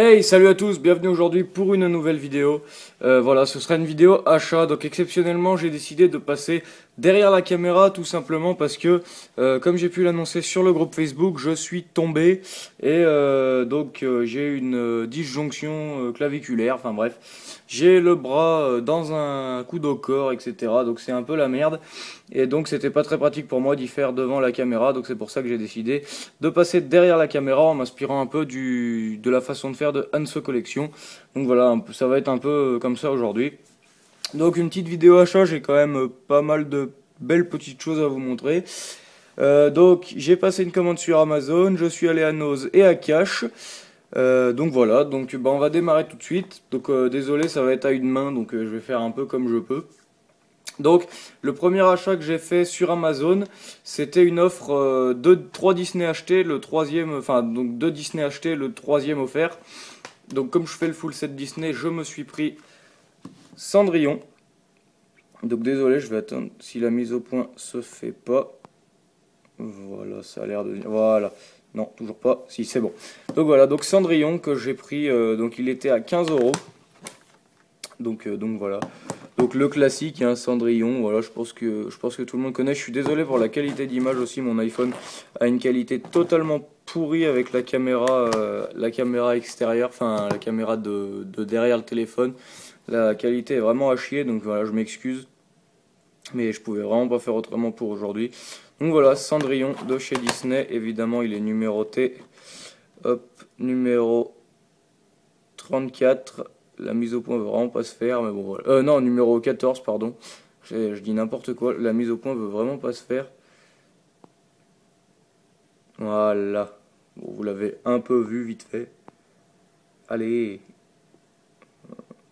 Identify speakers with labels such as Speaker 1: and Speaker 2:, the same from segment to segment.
Speaker 1: Hey, salut à tous, bienvenue aujourd'hui pour une nouvelle vidéo. Voilà, ce sera une vidéo achat, donc exceptionnellement j'ai décidé de passer derrière la caméra tout simplement parce que, comme j'ai pu l'annoncer sur le groupe Facebook, je suis tombé et j'ai une disjonction claviculaire, enfin bref, j'ai le bras dans un coup au corps, etc. Donc c'est un peu la merde et donc c'était pas très pratique pour moi d'y faire devant la caméra, donc c'est pour ça que j'ai décidé de passer derrière la caméra en m'inspirant un peu de la façon de faire de Hanso Collection. Donc voilà, ça va être un peu comme ça aujourd'hui. Donc une petite vidéo achat, j'ai quand même pas mal de belles petites choses à vous montrer. Donc j'ai passé une commande sur Amazon, je suis allé à Nose et à Cash. Donc voilà, donc on va démarrer tout de suite. Donc désolé, ça va être à une main, donc je vais faire un peu comme je peux. Donc, le premier achat que j'ai fait sur Amazon, c'était une offre de 3 Disney achetés, le troisième, enfin, donc 2 Disney achetés, le troisième offert. Donc, comme je fais le full set Disney, je me suis pris Cendrillon. Donc, désolé, je vais attendre si la mise au point se fait pas. Voilà, ça a l'air de... Voilà. Non, toujours pas. Si, c'est bon. Donc, voilà, donc Cendrillon que j'ai pris, donc il était à 15 euros. Donc voilà. Donc le classique, hein, Cendrillon, voilà, je pense que tout le monde connaît. Je suis désolé pour la qualité d'image aussi, mon iPhone a une qualité totalement pourrie avec la caméra extérieure, enfin la caméra de derrière le téléphone. La qualité est vraiment à chier, donc voilà, je m'excuse. Mais je pouvais vraiment pas faire autrement pour aujourd'hui. Donc voilà, Cendrillon de chez Disney, évidemment il est numéroté. Hop, numéro 34. La mise au point veut vraiment pas se faire, mais bon voilà. Non, numéro 14, pardon. Je dis n'importe quoi. La mise au point veut vraiment pas se faire. Voilà. Bon, vous l'avez un peu vu vite fait. Allez.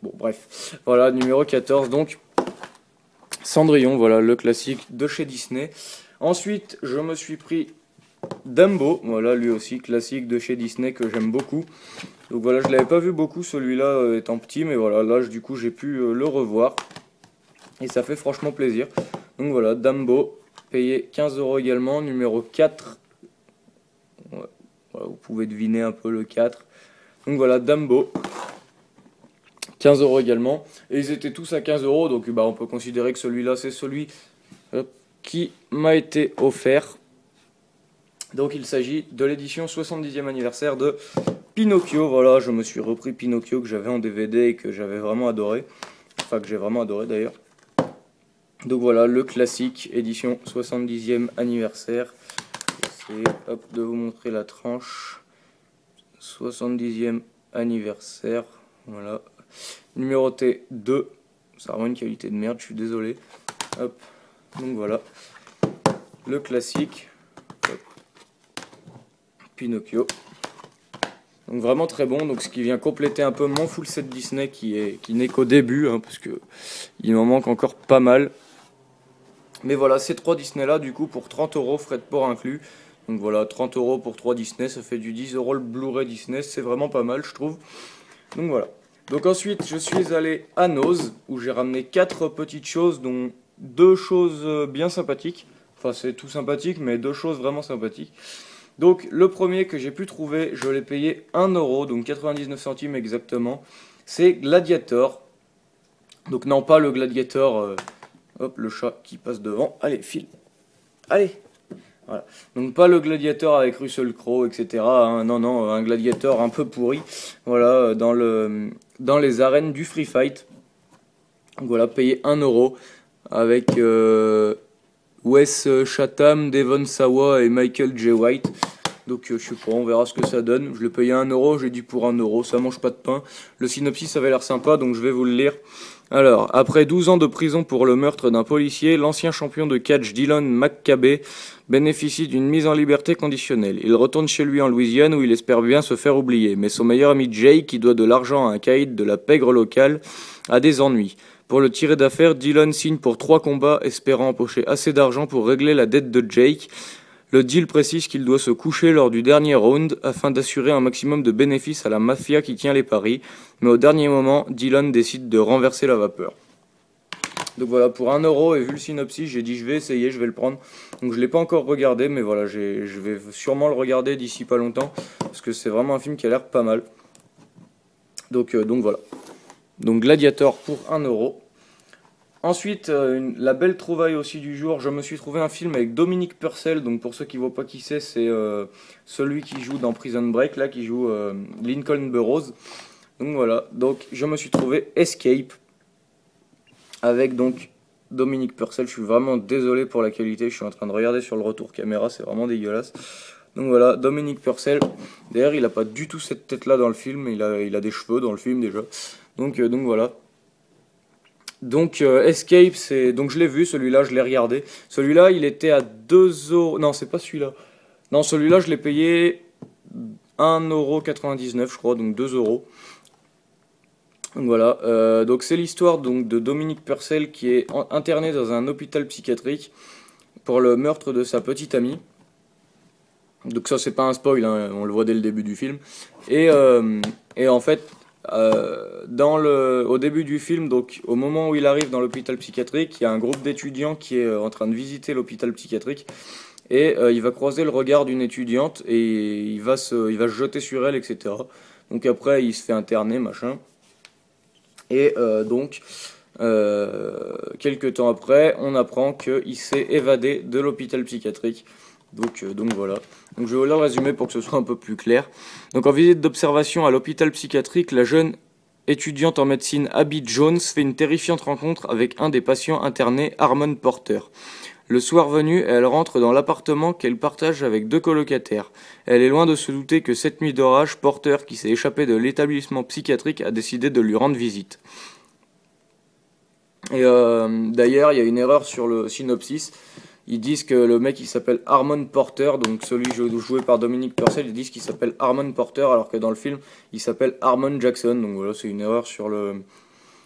Speaker 1: Bon, bref. Voilà, numéro 14. Donc, Cendrillon, voilà, le classique de chez Disney. Ensuite, je me suis pris Dumbo, voilà, lui aussi, classique de chez Disney que j'aime beaucoup. Donc voilà, je l'avais pas vu beaucoup celui-là étant petit, mais voilà, là du coup j'ai pu le revoir. Et ça fait franchement plaisir. Donc voilà, Dumbo, payé 15 euros également, numéro 4. Ouais, voilà, vous pouvez deviner un peu le 4. Donc voilà, Dumbo, 15 euros également. Et ils étaient tous à 15 euros, donc bah, on peut considérer que celui-là c'est celui qui m'a été offert. Donc il s'agit de l'édition 70e anniversaire de Pinocchio. Voilà, je me suis repris Pinocchio que j'avais en DVD et que j'avais vraiment adoré. Enfin, que j'ai vraiment adoré d'ailleurs. Donc voilà, le classique, édition 70e anniversaire. J'essaie de vous montrer la tranche. 70e anniversaire. Voilà. Numéroté 2. Ça a vraiment une qualité de merde, je suis désolé. Hop. Donc voilà. Le classique. Hop. Pinocchio. Donc vraiment très bon, donc ce qui vient compléter un peu mon full set Disney qui n'est qu'au début, hein, parce que il m'en manque encore pas mal. Mais voilà, ces 3 Disney là, du coup, pour 30 euros, frais de port inclus. Donc voilà, 30 euros pour 3 Disney, ça fait du 10 euros le Blu-ray Disney, c'est vraiment pas mal, je trouve. Donc voilà. Donc ensuite, je suis allé à Nose, où j'ai ramené 4 petites choses, dont 2 choses bien sympathiques. Enfin, c'est tout sympathique, mais 2 choses vraiment sympathiques. Donc le premier que j'ai pu trouver, je l'ai payé 1 euro, donc 99 centimes exactement. C'est Gladiator. Donc non, pas le Gladiator, hop, le chat qui passe devant. Allez, file. Allez. Voilà. Donc pas le Gladiator avec Russell Crowe, etc. Hein. Non, non, un Gladiator un peu pourri. Voilà, dans les arènes du Free Fight. Donc voilà, payé 1 euro avec Wes Chatham, Devon Sawa et Michael J. White. Donc je sais pas, on verra ce que ça donne. Je l'ai payé 1 euro, j'ai dit pour 1 euro, ça mange pas de pain. Le synopsis avait l'air sympa, donc je vais vous le lire. Alors, après 12 ans de prison pour le meurtre d'un policier, l'ancien champion de catch Dylan McCabe bénéficie d'une mise en liberté conditionnelle. Il retourne chez lui en Louisiane où il espère bien se faire oublier, mais son meilleur ami Jay, qui doit de l'argent à un caïd de la pègre locale, a des ennuis. Pour le tirer d'affaire, Dylan signe pour 3 combats, espérant empocher assez d'argent pour régler la dette de Jake. Le deal précise qu'il doit se coucher lors du dernier round afin d'assurer un maximum de bénéfices à la mafia qui tient les paris, mais au dernier moment, Dylan décide de renverser la vapeur. Donc voilà, pour 1 euro, et vu le synopsis, j'ai dit je vais essayer, je vais le prendre. Donc je ne l'ai pas encore regardé, mais voilà, je vais sûrement le regarder d'ici pas longtemps, parce que c'est vraiment un film qui a l'air pas mal. Donc voilà. Donc Gladiator pour 1 €. Ensuite, la belle trouvaille aussi du jour, je me suis trouvé un film avec Dominique Purcell. Donc pour ceux qui ne voient pas qui c'est celui qui joue dans Prison Break, là, qui joue Lincoln Burrows. Donc voilà, donc je me suis trouvé Escape avec donc Dominique Purcell. Je suis vraiment désolé pour la qualité, je suis en train de regarder sur le retour caméra, c'est vraiment dégueulasse. Donc voilà, Dominique Purcell. D'ailleurs, il a pas du tout cette tête-là dans le film, il a des cheveux dans le film déjà. Donc voilà. Donc Escape, donc je l'ai vu, celui-là, je l'ai regardé. Celui-là, il était à 2 €. Non, c'est pas celui-là. Non, celui-là, je l'ai payé 1,99 €, je crois, donc 2 €. Donc voilà, donc c'est l'histoire donc de Dominique Purcell qui est interné dans un hôpital psychiatrique pour le meurtre de sa petite amie. Donc ça c'est pas un spoil, hein, on le voit dès le début du film. Et en fait, au début du film, donc au moment où il arrive dans l'hôpital psychiatrique, il y a un groupe d'étudiants qui est en train de visiter l'hôpital psychiatrique. Et il va croiser le regard d'une étudiante et il va se jeter sur elle, etc. Donc après il se fait interner, machin. Et quelques temps après, on apprend qu'il s'est évadé de l'hôpital psychiatrique. Donc voilà. Donc je vais vous le résumer pour que ce soit un peu plus clair. Donc en visite d'observation à l'hôpital psychiatrique, la jeune étudiante en médecine Abby Jones fait une terrifiante rencontre avec un des patients internés, Harmon Porter. Le soir venu, elle rentre dans l'appartement qu'elle partage avec 2 colocataires. Elle est loin de se douter que cette nuit d'orage, Porter, qui s'est échappé de l'établissement psychiatrique, a décidé de lui rendre visite. Et d'ailleurs, il y a une erreur sur le synopsis. Ils disent que le mec il s'appelle Harmon Porter, donc celui joué par Dominique Purcell, ils disent qu'il s'appelle Harmon Porter alors que dans le film il s'appelle Harmon Jackson. Donc voilà, c'est une erreur sur le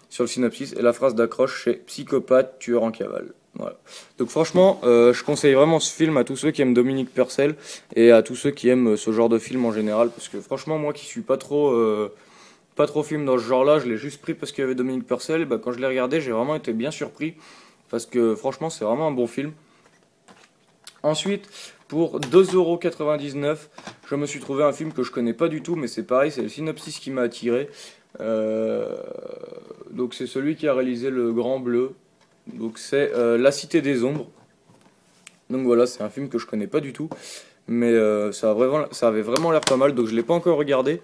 Speaker 1: synopsis. Et la phrase d'accroche c'est psychopathe, tueur en cavale. Voilà. Donc franchement, je conseille vraiment ce film à tous ceux qui aiment Dominique Purcell et à tous ceux qui aiment ce genre de film en général, parce que franchement moi qui suis pas trop film dans ce genre-là, je l'ai juste pris parce qu'il y avait Dominique Purcell. Et bah, quand je l'ai regardé, j'ai vraiment été bien surpris parce que franchement c'est vraiment un bon film. Ensuite, pour 2,99 €, je me suis trouvé un film que je connais pas du tout, mais c'est pareil, c'est le synopsis qui m'a attiré. Donc c'est celui qui a réalisé Le Grand Bleu. Donc c'est La Cité des Ombres. Donc voilà, c'est un film que je connais pas du tout, mais ça avait vraiment l'air pas mal, donc je l'ai pas encore regardé.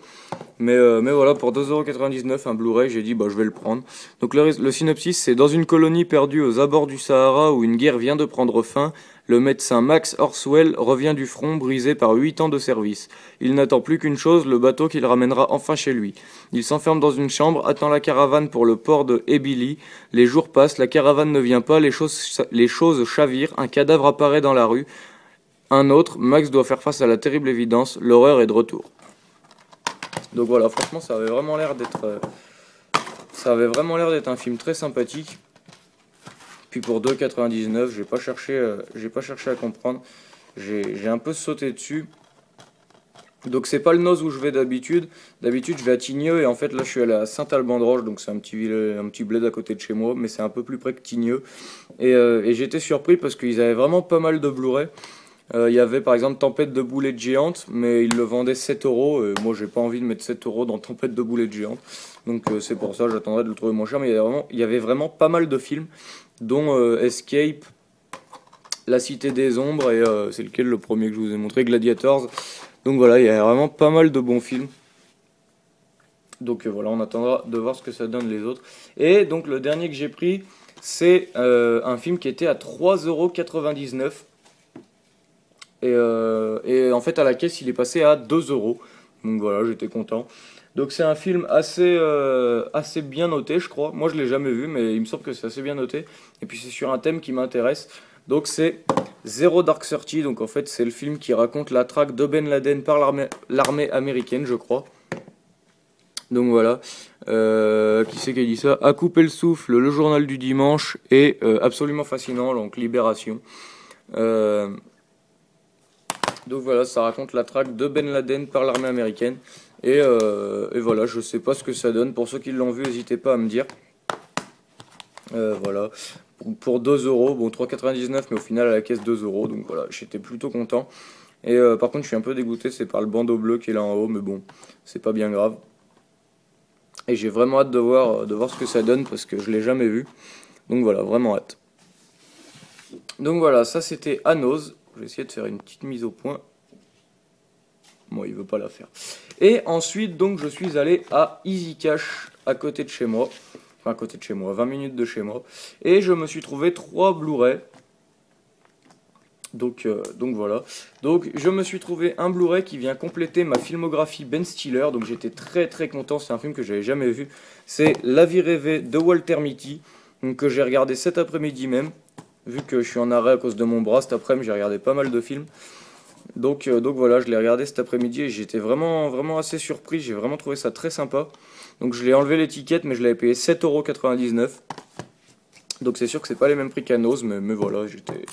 Speaker 1: Mais voilà, pour 2,99 € un Blu-ray, j'ai dit bah je vais le prendre. Donc le synopsis, c'est dans une colonie perdue aux abords du Sahara où une guerre vient de prendre fin, le médecin Max Horswell revient du front brisé par 8 ans de service. Il n'attend plus qu'une chose, le bateau qui le ramènera enfin chez lui. Il s'enferme dans une chambre, attend la caravane pour le port de Ebili. Les jours passent, la caravane ne vient pas, les choses chavirent, un cadavre apparaît dans la rue. Un autre, Max doit faire face à la terrible évidence, l'horreur est de retour. Donc voilà, franchement, ça avait vraiment l'air d'être un film très sympathique. Puis pour 2,99 €, j'ai pas cherché à comprendre. J'ai un peu sauté dessus. Donc c'est pas le Noz où je vais d'habitude. D'habitude je vais à Tignieux et en fait là je suis allé à Saint-Alban-de-Roche, donc c'est un petit bled à côté de chez moi, mais c'est un peu plus près que Tignieux. Et j'étais surpris parce qu'ils avaient vraiment pas mal de Blu-ray. Il y avait par exemple Tempête de boulettes géantes, mais ils le vendaient 7 €. Et moi j'ai pas envie de mettre 7 € dans Tempête de boulettes géantes. Donc c'est pour ça, j'attendrai de le trouver moins cher. Mais il y avait vraiment pas mal de films, dont Escape, La Cité des Ombres, et c'est lequel le premier que je vous ai montré, Gladiators. Donc voilà, il y a vraiment pas mal de bons films. Donc voilà, on attendra de voir ce que ça donne les autres. Et donc le dernier que j'ai pris, c'est un film qui était à 3,99 €. Et en fait à la caisse il est passé à 2 €. Donc voilà, j'étais content. Donc c'est un film assez bien noté, je crois. Moi je l'ai jamais vu, mais il me semble que c'est assez bien noté. Et puis c'est sur un thème qui m'intéresse. Donc c'est Zero Dark Thirty. Donc en fait c'est le film qui raconte la traque de Ben Laden par l'armée américaine, je crois. Donc voilà. Qui c'est qui a dit ça? À couper le souffle, le journal du dimanche, et absolument fascinant, donc Libération. Donc voilà, ça raconte la traque de Ben Laden par l'armée américaine. Et voilà, je sais pas ce que ça donne. Pour ceux qui l'ont vu, n'hésitez pas à me dire. Voilà, pour 2 €, bon 3,99 €, mais au final à la caisse 2 €. Donc voilà, j'étais plutôt content. Et par contre, je suis un peu dégoûté, c'est par le bandeau bleu qui est là en haut, mais bon, c'est pas bien grave. Et j'ai vraiment hâte de voir ce que ça donne parce que je l'ai jamais vu. Donc voilà, vraiment hâte. Donc voilà, ça c'était Anos. Je vais essayer de faire une petite mise au point. Moi, il veut pas la faire. Et ensuite, donc, je suis allé à Easy Cash, à côté de chez moi. Enfin, à côté de chez moi, 20 minutes de chez moi. Et je me suis trouvé 3 Blu-ray. Donc voilà. Donc je me suis trouvé un Blu-ray qui vient compléter ma filmographie Ben Stiller. Donc j'étais très très content. C'est un film que j'avais jamais vu. C'est La vie rêvée de Walter Mitty. Donc que j'ai regardé cet après-midi même. Vu que je suis en arrêt à cause de mon bras cet après-midi, j'ai regardé pas mal de films. Donc voilà, je l'ai regardé cet après-midi et j'étais vraiment, vraiment assez surpris. J'ai vraiment trouvé ça très sympa. Donc je l'ai enlevé l'étiquette, mais je l'avais payé 7,99 €. Donc c'est sûr que c'est pas les mêmes prix qu'Anos, mais voilà, j'étais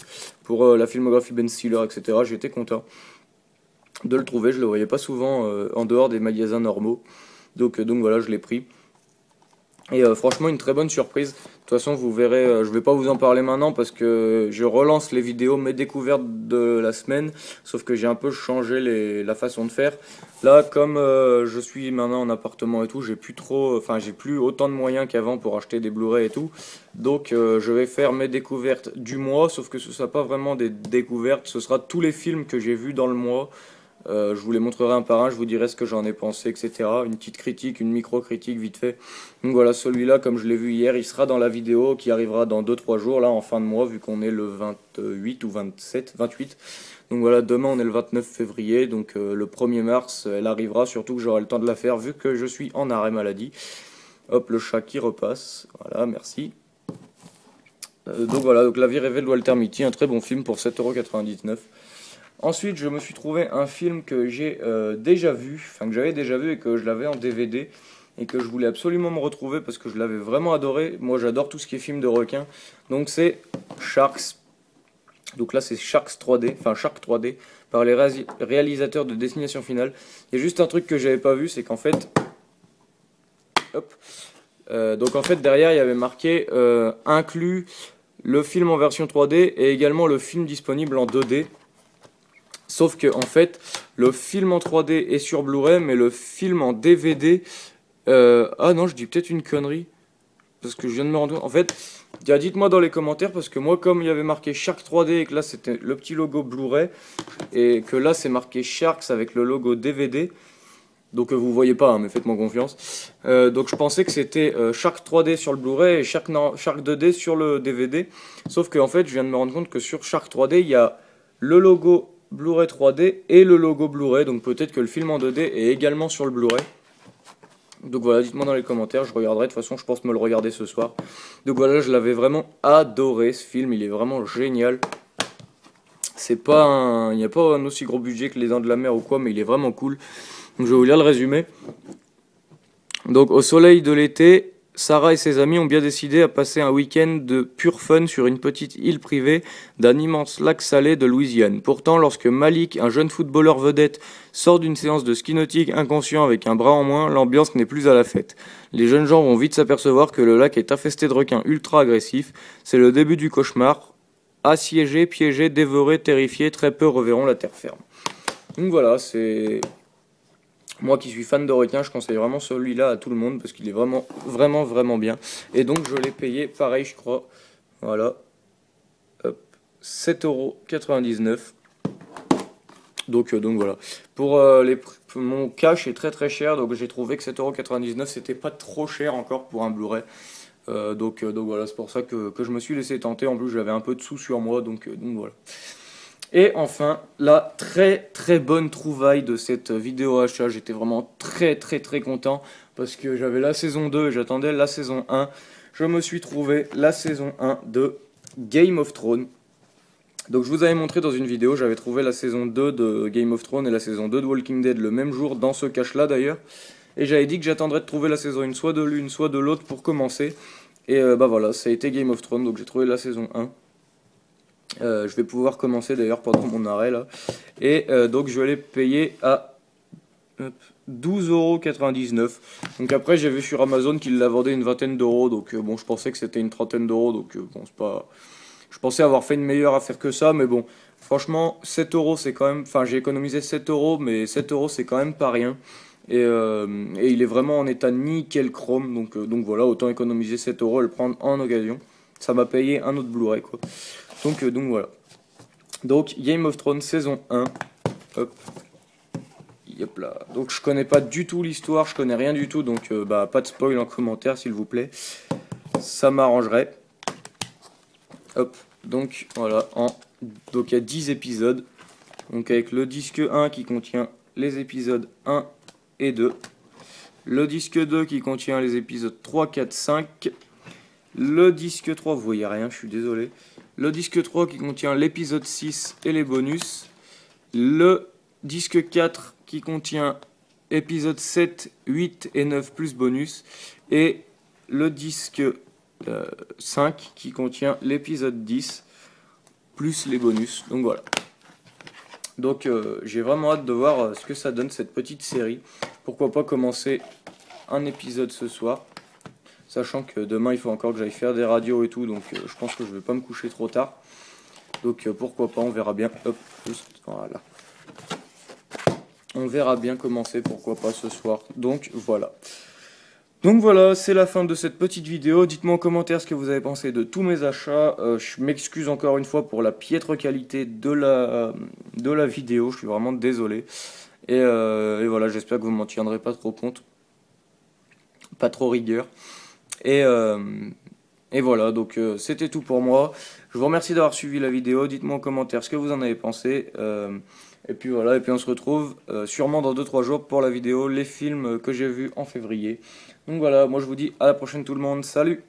Speaker 1: pour la filmographie Ben Stiller, etc. J'étais content de le trouver. Je le voyais pas souvent en dehors des magasins normaux. Donc voilà, je l'ai pris. Et franchement, une très bonne surprise. De toute façon, vous verrez, je vais pas vous en parler maintenant parce que je relance les vidéos, mes découvertes de la semaine. Sauf que j'ai un peu changé la façon de faire. Là, comme je suis maintenant en appartement et tout, j'ai plus autant de moyens qu'avant pour acheter des Blu-ray et tout. Donc, je vais faire mes découvertes du mois, sauf que ce sera pas vraiment des découvertes, ce sera tous les films que j'ai vus dans le mois. Je vous les montrerai un par un, je vous dirai ce que j'en ai pensé, etc. Une petite critique, une micro-critique vite fait. Donc voilà, celui-là, comme je l'ai vu hier, il sera dans la vidéo qui arrivera dans 2-3 jours, là en fin de mois, vu qu'on est le 28 ou 28. Donc voilà, demain on est le 29 février, donc le 1er mars, elle arrivera, surtout que j'aurai le temps de la faire, vu que je suis en arrêt maladie. Hop, le chat qui repasse, voilà, merci. Donc voilà, donc La vie rêvée de Walter Mitty, un très bon film pour 7,99 €. Ensuite, je me suis trouvé un film que j'ai déjà vu, enfin que j'avais déjà vu et que je l'avais en DVD et que je voulais absolument me retrouver parce que je l'avais vraiment adoré. Moi, j'adore tout ce qui est film de requins. Donc c'est Sharks. Donc là, c'est Sharks 3D, enfin Shark 3D par les réalisateurs de Destination Finale. Il y a juste un truc que j'avais pas vu, c'est qu'en fait, hop, donc en fait derrière il y avait marqué inclus le film en version 3D et également le film disponible en 2D. Sauf que en fait, le film en 3D est sur Blu-ray, mais le film en DVD... Ah non, je dis peut-être une connerie. Parce que je viens de me rendre compte. En fait, dites-moi dans les commentaires, parce que moi, comme il y avait marqué Shark 3D et que là c'était le petit logo Blu-ray, et que là c'est marqué Sharks avec le logo DVD, donc vous voyez pas, hein, mais faites-moi confiance. Donc je pensais que c'était Shark 3D sur le Blu-ray et Shark 2D sur le DVD. Sauf que en fait, je viens de me rendre compte que sur Shark 3D, il y a le logo Blu-ray 3D et le logo Blu-ray, donc peut-être que le film en 2D est également sur le Blu-ray. Donc voilà, dites-moi dans les commentaires, je regarderai, de toute façon je pense me le regarder ce soir. Donc voilà, je l'avais vraiment adoré ce film, il est vraiment génial. Il n'y a pas un aussi gros budget que Les Dents de la Mer ou quoi, mais il est vraiment cool. Donc je vais vous lire le résumé. Donc au soleil de l'été, Sarah et ses amis ont bien décidé à passer un week-end de pur fun sur une petite île privée d'un immense lac salé de Louisiane. Pourtant, lorsque Malik, un jeune footballeur vedette, sort d'une séance de ski nautique inconscient avec un bras en moins, l'ambiance n'est plus à la fête. Les jeunes gens vont vite s'apercevoir que le lac est infesté de requins ultra agressifs. C'est le début du cauchemar. Assiégés, piégés, dévorés, terrifiés, très peu reverront la terre ferme. Donc voilà, c'est... Moi qui suis fan de requins, je conseille vraiment celui-là à tout le monde parce qu'il est vraiment, vraiment, vraiment bien. Et donc je l'ai payé, pareil je crois, voilà, hop, 7,99 €. Donc voilà. Pour mon cash est très très cher, donc j'ai trouvé que 7,99 € c'était pas trop cher encore pour un Blu-ray. Donc voilà, c'est pour ça que je me suis laissé tenter. En plus j'avais un peu de sous sur moi, donc voilà. Et enfin, la très très bonne trouvaille de cette vidéo achat, j'étais vraiment très très très content parce que j'avais la saison 2 et j'attendais la saison 1. Je me suis trouvé la saison 1 de Game of Thrones. Donc je vous avais montré dans une vidéo, j'avais trouvé la saison 2 de Game of Thrones et la saison 2 de Walking Dead le même jour, dans ce cache-là d'ailleurs. Et j'avais dit que j'attendrais de trouver la saison 1 soit de l'une soit de l'autre pour commencer. Et bah voilà, ça a été Game of Thrones, donc j'ai trouvé la saison 1. Je vais pouvoir commencer d'ailleurs pendant mon arrêt là. Et donc je vais aller payer à 12,99 €. Donc après j'ai vu sur Amazon qu'il la vendait une vingtaine d'euros. Donc bon, je pensais que c'était une trentaine d'euros. Donc bon, c'est pas... Je pensais avoir fait une meilleure affaire que ça. Mais bon, franchement 7 € c'est quand même... Enfin j'ai économisé 7 €, mais 7 € c'est quand même pas rien. et il est vraiment en état nickel chrome, donc voilà, autant économiser 7 euros et le prendre en occasion. Ça m'a payé un autre Blu-ray quoi. Donc voilà. Donc Game of Thrones saison 1. Hop. Yep là. Donc je connais pas du tout l'histoire, je connais rien du tout, donc bah pas de spoil en commentaire s'il vous plaît. Ça m'arrangerait. Hop. Donc voilà, donc il y a 10 épisodes. Donc avec le disque 1 qui contient les épisodes 1 et 2. Le disque 2 qui contient les épisodes 3, 4, 5. Le disque 3, vous voyez rien, je suis désolé. Le disque 3 qui contient l'épisode 6 et les bonus. Le disque 4 qui contient épisode 7, 8 et 9 plus bonus. Et le disque 5 qui contient l'épisode 10 plus les bonus. Donc voilà. Donc j'ai vraiment hâte de voir ce que ça donne cette petite série. Pourquoi pas commencer un épisode ce soir. Sachant que demain il faut encore que j'aille faire des radios et tout. Donc je pense que je vais pas me coucher trop tard. Donc pourquoi pas, on verra bien. Hop, juste, voilà. On verra bien commencer, pourquoi pas ce soir. Donc voilà. Donc voilà, c'est la fin de cette petite vidéo. Dites-moi en commentaire ce que vous avez pensé de tous mes achats. Je m'excuse encore une fois pour la piètre qualité de la vidéo. Je suis vraiment désolé. Et voilà, j'espère que vous m'en tiendrez pas trop compte. Pas trop rigueur. Et voilà, donc c'était tout pour moi. Je vous remercie d'avoir suivi la vidéo. Dites-moi en commentaire ce que vous en avez pensé. Et puis voilà, et puis on se retrouve sûrement dans 2-3 jours pour la vidéo, les films que j'ai vus en février. Donc voilà, moi je vous dis à la prochaine tout le monde, salut!